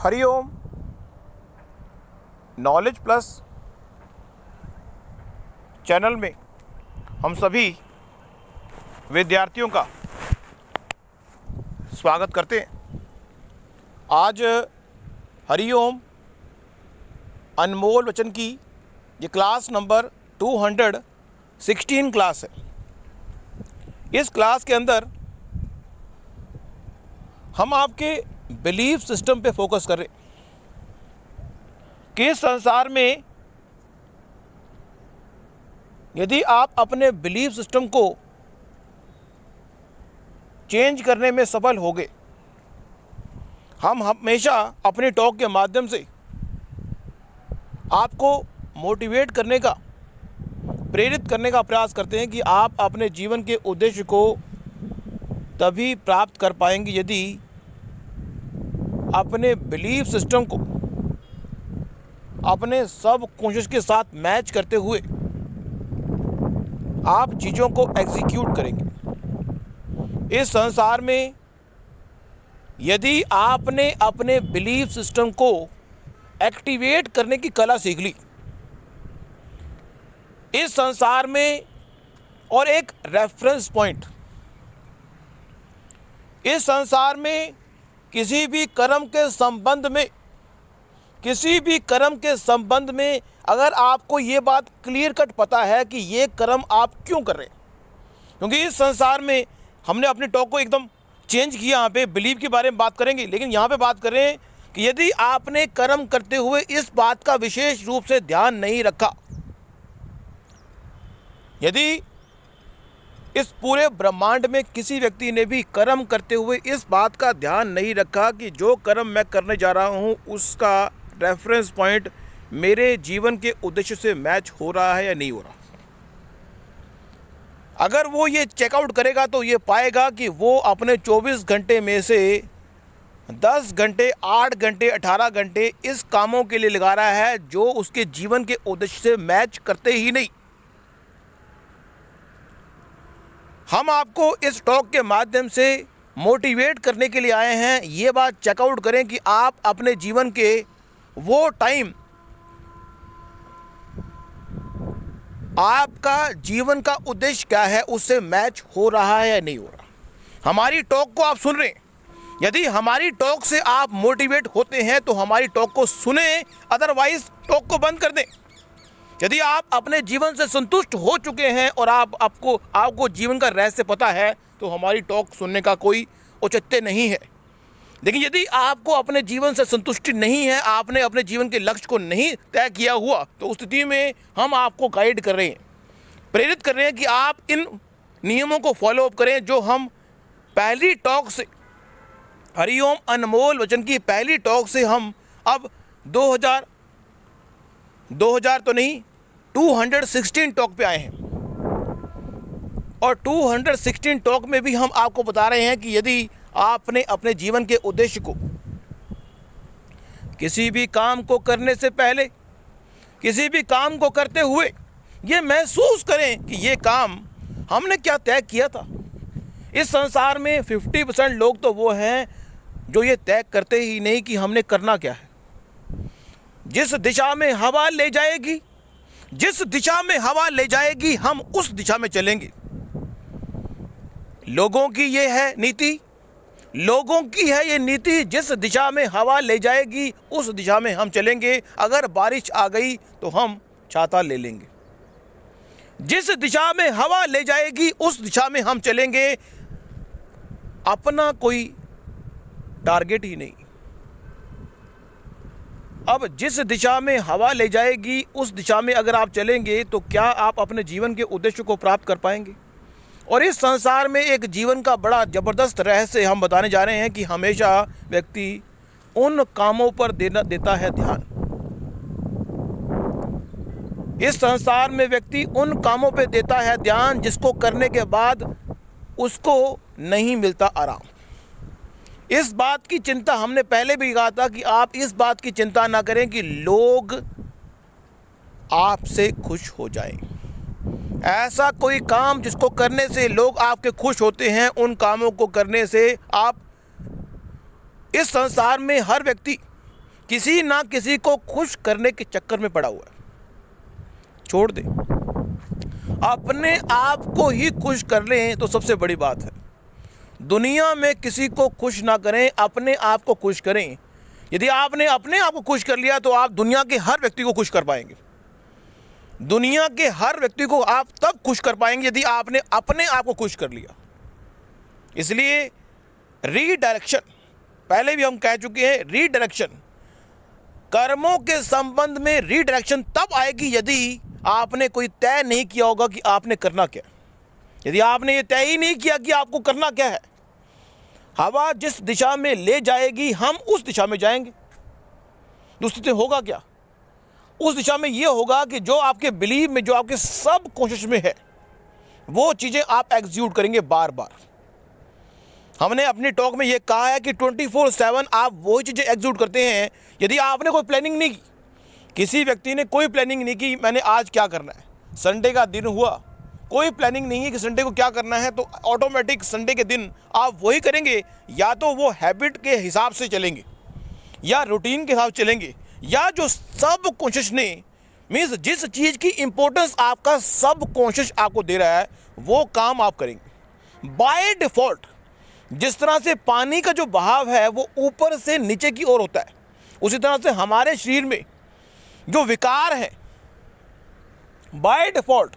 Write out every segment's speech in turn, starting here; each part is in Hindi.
हरिओम। नॉलेज प्लस चैनल में हम सभी विद्यार्थियों का स्वागत करते हैं। आज हरिओम अनमोल वचन की ये क्लास नंबर 216 क्लास है। इस क्लास के अंदर हम आपके बिलीफ सिस्टम पे फोकस कर रहे कि इस संसार में यदि आप अपने बिलीफ सिस्टम को चेंज करने में सफल हो गए, हम हमेशा अपने टॉक के माध्यम से आपको मोटिवेट करने का, प्रेरित करने का प्रयास करते हैं कि आप अपने जीवन के उद्देश्य को तभी प्राप्त कर पाएंगे यदि अपने बिलीफ सिस्टम को अपने सब कॉन्शियस के साथ मैच करते हुए आप चीज़ों को एग्जीक्यूट करेंगे। इस संसार में यदि आपने अपने बिलीफ सिस्टम को एक्टिवेट करने की कला सीख ली, इस संसार में और एक रेफरेंस पॉइंट, इस संसार में किसी भी कर्म के संबंध में अगर आपको ये बात क्लियर कट पता है कि ये कर्म आप क्यों कर रहे हैं, क्योंकि इस संसार में हमने अपने टॉक को एकदम चेंज किया। यहाँ पे बिलीव के बारे में बात करेंगे, लेकिन यहाँ पे बात कर रहे हैं कि यदि आपने कर्म करते हुए इस बात का विशेष रूप से ध्यान नहीं रखा, यदि इस पूरे ब्रह्मांड में किसी व्यक्ति ने भी कर्म करते हुए इस बात का ध्यान नहीं रखा कि जो कर्म मैं करने जा रहा हूँ उसका रेफरेंस पॉइंट मेरे जीवन के उद्देश्य से मैच हो रहा है या नहीं हो रहा, अगर वो ये चेकआउट करेगा तो ये पाएगा कि वो अपने 24 घंटे में से 10 घंटे, 8 घंटे, 18 घंटे इस कामों के लिए लगा रहा है जो उसके जीवन के उद्देश्य से मैच करते ही नहीं। हम आपको इस टॉक के माध्यम से मोटिवेट करने के लिए आए हैं। ये बात चेकआउट करें कि आप अपने जीवन के वो टाइम, आपका जीवन का उद्देश्य क्या है, उससे मैच हो रहा है या नहीं हो रहा। हमारी टॉक को आप सुन रहे हैं, यदि हमारी टॉक से आप मोटिवेट होते हैं तो हमारी टॉक को सुने, अदरवाइज टॉक को बंद कर दें। यदि आप अपने जीवन से संतुष्ट हो चुके हैं और आपको जीवन का रहस्य पता है तो हमारी टॉक सुनने का कोई औचित्य नहीं है। लेकिन यदि आपको अपने जीवन से संतुष्टि नहीं है, आपने अपने जीवन के लक्ष्य को नहीं तय किया हुआ, तो उस स्थिति में हम आपको गाइड कर रहे हैं, प्रेरित कर रहे हैं कि आप इन नियमों को फॉलो अप करें जो हम पहली टॉक से, हरिओम अनमोल वचन की पहली टॉक से हम अब 2000 तो नहीं 216 टॉक पे आए हैं। और 216 टॉक में भी हम आपको बता रहे हैं कि यदि आपने अपने जीवन के उद्देश्य को किसी भी काम को करने से पहले, किसी भी काम को करते हुए ये महसूस करें कि ये काम हमने क्या तय किया था। इस संसार में 50% लोग तो वो हैं जो ये तय करते ही नहीं कि हमने करना क्या है। जिस दिशा में हवा ले जाएगी, जिस दिशा में हवा ले जाएगी हम उस दिशा में चलेंगे। लोगों की ये है नीति, लोगों की है ये नीति, जिस दिशा में हवा ले जाएगी उस दिशा में हम चलेंगे। अगर बारिश आ गई तो हम छाता ले लेंगे। जिस दिशा में हवा ले जाएगी उस दिशा में हम चलेंगे। अपना कोई टारगेट ही नहीं। अब जिस दिशा में हवा ले जाएगी उस दिशा में अगर आप चलेंगे तो क्या आप अपने जीवन के उद्देश्य को प्राप्त कर पाएंगे। और इस संसार में एक जीवन का बड़ा ज़बरदस्त रहस्य हम बताने जा रहे हैं कि हमेशा व्यक्ति उन कामों पर देता है ध्यान। इस संसार में व्यक्ति उन कामों पर देता है ध्यान जिसको करने के बाद उसको नहीं मिलता आराम। इस बात की चिंता हमने पहले भी कहा था कि आप इस बात की चिंता ना करें कि लोग आपसे खुश हो जाएं। ऐसा कोई काम जिसको करने से लोग आपके खुश होते हैं, उन कामों को करने से आप, इस संसार में हर व्यक्ति किसी ना किसी को खुश करने के चक्कर में पड़ा हुआ है। छोड़ दे, अपने आप को ही खुश कर लें तो सबसे बड़ी बात है। दुनिया में किसी को खुश ना करें, अपने आप को खुश करें। यदि आपने अपने आप को खुश कर लिया तो आप दुनिया के हर व्यक्ति को खुश कर पाएंगे। दुनिया के हर व्यक्ति को आप तब खुश कर पाएंगे यदि आपने अपने आप को खुश कर लिया। इसलिए रीडायरेक्शन, पहले भी हम कह चुके हैं, रीडायरेक्शन, कर्मों के संबंध में रीडायरेक्शन तब आएगी यदि आपने कोई तय नहीं किया होगा कि आपने करना क्या। यदि आपने ये तय ही नहीं किया कि आपको करना क्या है, हवा जिस दिशा में ले जाएगी हम उस दिशा में जाएंगे। दूसरी तो होगा क्या, उस दिशा में ये होगा कि जो आपके बिलीव में, जो आपके सब कोशिश में है, वो चीज़ें आप एग्जीक्यूट करेंगे बार बार। हमने अपनी टॉक में ये कहा है कि 24/7 आप वही चीज़ें एग्जीक्यूट करते हैं यदि आपने कोई प्लानिंग नहीं की। किसी व्यक्ति ने कोई प्लानिंग नहीं की, मैंने आज क्या करना है, संडे का दिन हुआ, कोई प्लानिंग नहीं है कि संडे को क्या करना है, तो ऑटोमेटिक संडे के दिन आप वही करेंगे। या तो वो हैबिट के हिसाब से चलेंगे या रूटीन के हिसाब से चलेंगे, या जो सब कॉन्शियस ने, मीन्स जिस चीज़ की इंपॉर्टेंस आपका सब कॉन्शियस आपको दे रहा है वो काम आप करेंगे बाय डिफ़ॉल्ट। जिस तरह से पानी का जो बहाव है वो ऊपर से नीचे की ओर होता है, उसी तरह से हमारे शरीर में जो विकार है बाय डिफ़ॉल्ट,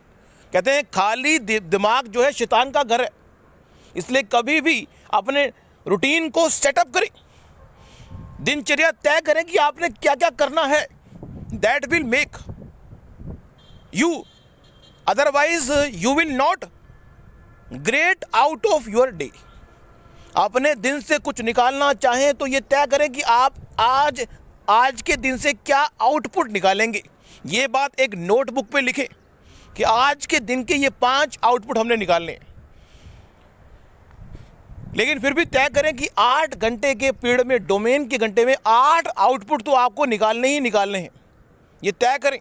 कहते हैं खाली दिमाग जो है शैतान का घर है। इसलिए कभी भी अपने रूटीन को सेटअप करें, दिनचर्या तय करें कि आपने क्या क्या करना है। That will make you, otherwise you will not great out of your day. अपने दिन से कुछ निकालना चाहें तो ये तय करें कि आप आज के दिन से क्या आउटपुट निकालेंगे। ये बात एक नोटबुक पे लिखें कि आज के दिन के ये 5 आउटपुट हमने निकालने हैं। लेकिन फिर भी तय करें कि 8 घंटे के पीरियड में, डोमेन के घंटे में 8 आउटपुट तो आपको निकालने ही निकालने हैं। ये तय करें।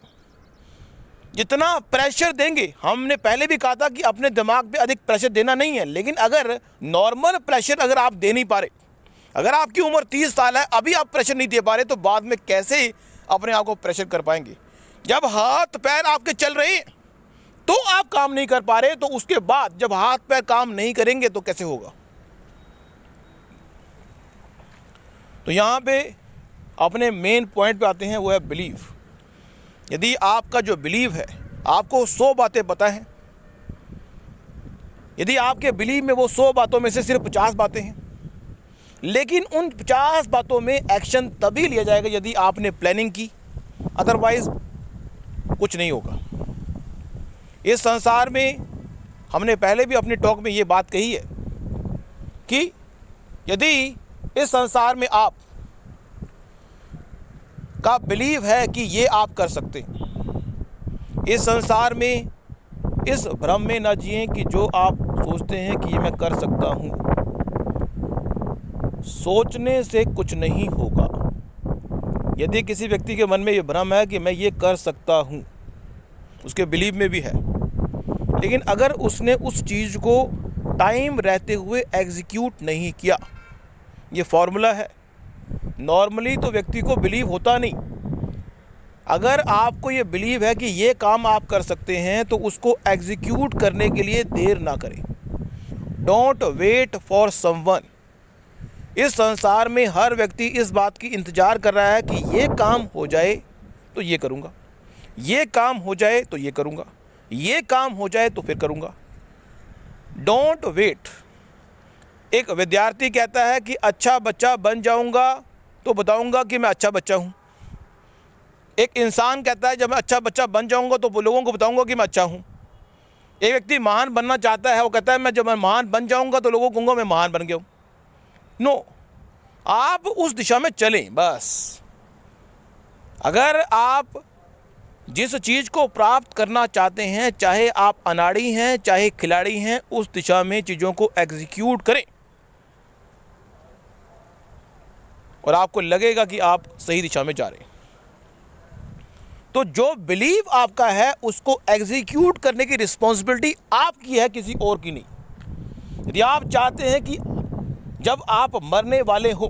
जितना प्रेशर देंगे, हमने पहले भी कहा था कि अपने दिमाग पे अधिक प्रेशर देना नहीं है, लेकिन अगर नॉर्मल प्रेशर अगर आप दे नहीं पा रहे, अगर आपकी उम्र 30 साल है, अभी आप प्रेशर नहीं दे पा रहे, तो बाद में कैसे अपने आप को प्रेशर कर पाएंगे। जब हाथ पैर आपके चल रहे हैं तो आप काम नहीं कर पा रहे, तो उसके बाद जब हाथ पैर काम नहीं करेंगे तो कैसे होगा। तो यहाँ पे अपने मेन पॉइंट पे आते हैं, वो है बिलीव। यदि आपका जो बिलीव है, आपको 100 बातें पता हैं, यदि आपके बिलीव में वो 100 बातों में से सिर्फ 50 बातें हैं, लेकिन उन 50 बातों में एक्शन तभी लिया जाएगा यदि आपने प्लानिंग की, अदरवाइज कुछ नहीं होगा। इस संसार में हमने पहले भी अपनी टॉक में ये बात कही है कि यदि इस संसार में आप का बिलीव है कि ये आप कर सकते हैं, इस संसार में इस भ्रम में ना जिएं कि जो आप सोचते हैं कि ये मैं कर सकता हूँ। सोचने से कुछ नहीं होगा। यदि किसी व्यक्ति के मन में ये भ्रम है कि मैं ये कर सकता हूँ, उसके बिलीव में भी है, लेकिन अगर उसने उस चीज़ को टाइम रहते हुए एग्जीक्यूट नहीं किया, ये फॉर्मूला है। नॉर्मली तो व्यक्ति को बिलीव होता नहीं। अगर आपको ये बिलीव है कि ये काम आप कर सकते हैं तो उसको एग्जीक्यूट करने के लिए देर ना करें। Don't wait for someone. इस संसार में हर व्यक्ति इस बात की इंतज़ार कर रहा है कि ये काम हो जाए तो ये करूँगा, ये काम हो जाए तो ये करूँगा, ये काम हो जाए तो फिर करूँगा। Don't wait. एक विद्यार्थी कहता है कि अच्छा बच्चा बन जाऊँगा तो बताऊँगा कि मैं अच्छा बच्चा हूँ। एक इंसान कहता है जब मैं अच्छा बच्चा बन जाऊँगा तो लोगों को बताऊँगा कि मैं अच्छा हूँ। एक व्यक्ति महान बनना चाहता है, वो कहता है मैं जब मैं महान बन जाऊँगा तो लोगों को कहूँगा मैं महान बन गया हूँ। नो, आप उस दिशा में चलें बस। अगर आप जिस चीज़ को प्राप्त करना चाहते हैं, चाहे आप अनाड़ी हैं चाहे खिलाड़ी हैं, उस दिशा में चीज़ों को एग्जीक्यूट करें और आपको लगेगा कि आप सही दिशा में जा रहे हैं। तो जो बिलीव आपका है उसको एग्जीक्यूट करने की रिस्पॉन्सिबिलिटी आपकी है, किसी और की नहीं। यदि आप चाहते हैं कि जब आप मरने वाले हो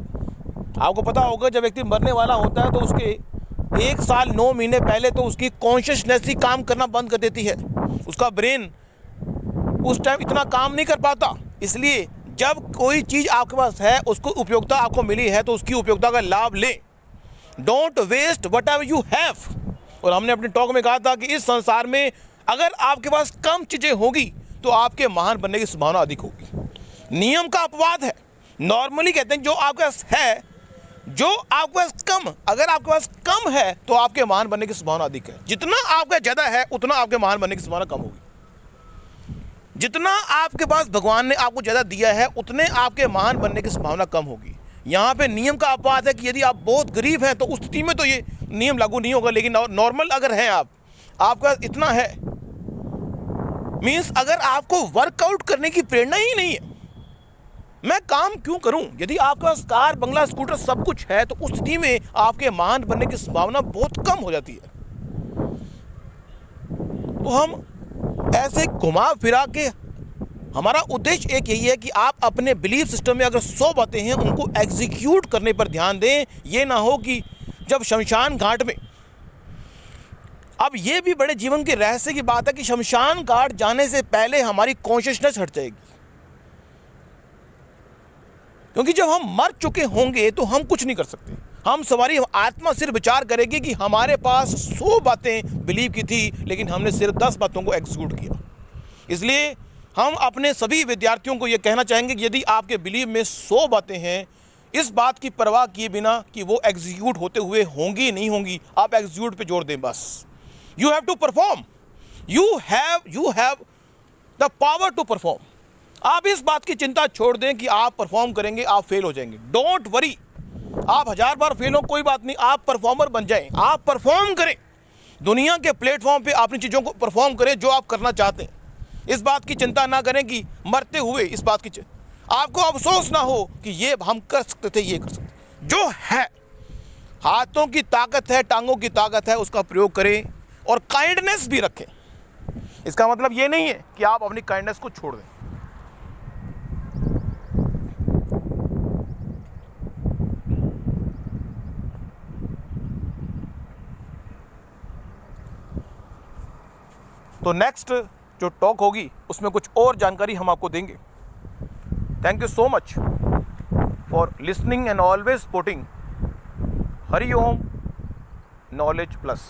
आपको पता होगा जब व्यक्ति मरने वाला होता है तो उसके 1 साल 9 महीने पहले तो उसकी कॉन्शियसनेस ही काम करना बंद कर देती है, उसका ब्रेन उस टाइम इतना काम नहीं कर पाता। इसलिए जब कोई चीज़ आपके पास है, उसको उपयोगिता आपको मिली है तो उसकी उपयोगिता का लाभ लें। Don't waste whatever you have. और हमने अपने टॉक में कहा था कि इस संसार में अगर आपके पास कम चीज़ें होगी तो आपके महान बनने की संभावना अधिक होगी। नियम का अपवाद है। नॉर्मली कहते हैं जो आपके पास है, जो आपके पास कम, अगर आपके पास कम है तो आपके महान बनने की संभावना अधिक है। जितना आपका ज़्यादा है उतना आपके महान बनने की संभावना कम होगी। जितना आपके पास भगवान ने आपको ज़्यादा दिया है उतने आपके महान बनने की संभावना कम होगी। यहाँ पे नियम का अपवाद है कि यदि आप बहुत गरीब हैं तो उस स्थिति में तो ये नियम लागू नहीं होगा, लेकिन नॉर्मल अगर हैं आपका इतना है, मीन्स अगर आपको वर्कआउट करने की प्रेरणा ही नहीं है, मैं काम क्यों करूं? यदि आपके पास कार, बंगला, स्कूटर सब कुछ है तो उस स्थिति में आपके महान बनने की संभावना बहुत कम हो जाती है। तो हम ऐसे घुमा फिरा के, हमारा उद्देश्य एक यही है कि आप अपने बिलीफ सिस्टम में अगर 100 बातें हैं उनको एग्जीक्यूट करने पर ध्यान दें। ये ना हो कि जब शमशान घाट में, अब ये भी बड़े जीवन के रहस्य की बात है कि शमशान घाट जाने से पहले हमारी कॉन्शियसनेस हट जाएगी, क्योंकि जब हम मर चुके होंगे तो हम कुछ नहीं कर सकते। हम सवारी आत्मा सिर्फ विचार करेगी कि हमारे पास 100 बातें बिलीव की थी लेकिन हमने सिर्फ 10 बातों को एग्जीक्यूट किया। इसलिए हम अपने सभी विद्यार्थियों को यह कहना चाहेंगे कि यदि आपके बिलीव में 100 बातें हैं, इस बात की परवाह किए बिना कि वो एग्जीक्यूट होते हुए होंगी नहीं होंगी, आप एग्जीक्यूट पे जोर दें बस। You have to perform, you have the power to perform. आप इस बात की चिंता छोड़ दें कि आप परफॉर्म करेंगे, आप फेल हो जाएंगे। डोंट वरी, आप 1000 बार फेल हो कोई बात नहीं, आप परफॉर्मर बन जाएं। आप परफॉर्म करें, दुनिया के प्लेटफॉर्म पे अपनी चीज़ों को परफॉर्म करें जो आप करना चाहते हैं। इस बात की चिंता ना करें कि मरते हुए इस बात की आपको अफसोस ना हो कि ये हम कर सकते थे, ये कर सकते। जो है, हाथों की ताकत है, टांगों की ताकत है, उसका प्रयोग करें और काइंडनेस भी रखें। इसका मतलब ये नहीं है कि आप अपनी काइंडनेस को छोड़ दें। तो नेक्स्ट जो टॉक होगी उसमें कुछ और जानकारी हम आपको देंगे। Thank you so much for listening and always supporting Hari Om knowledge plus.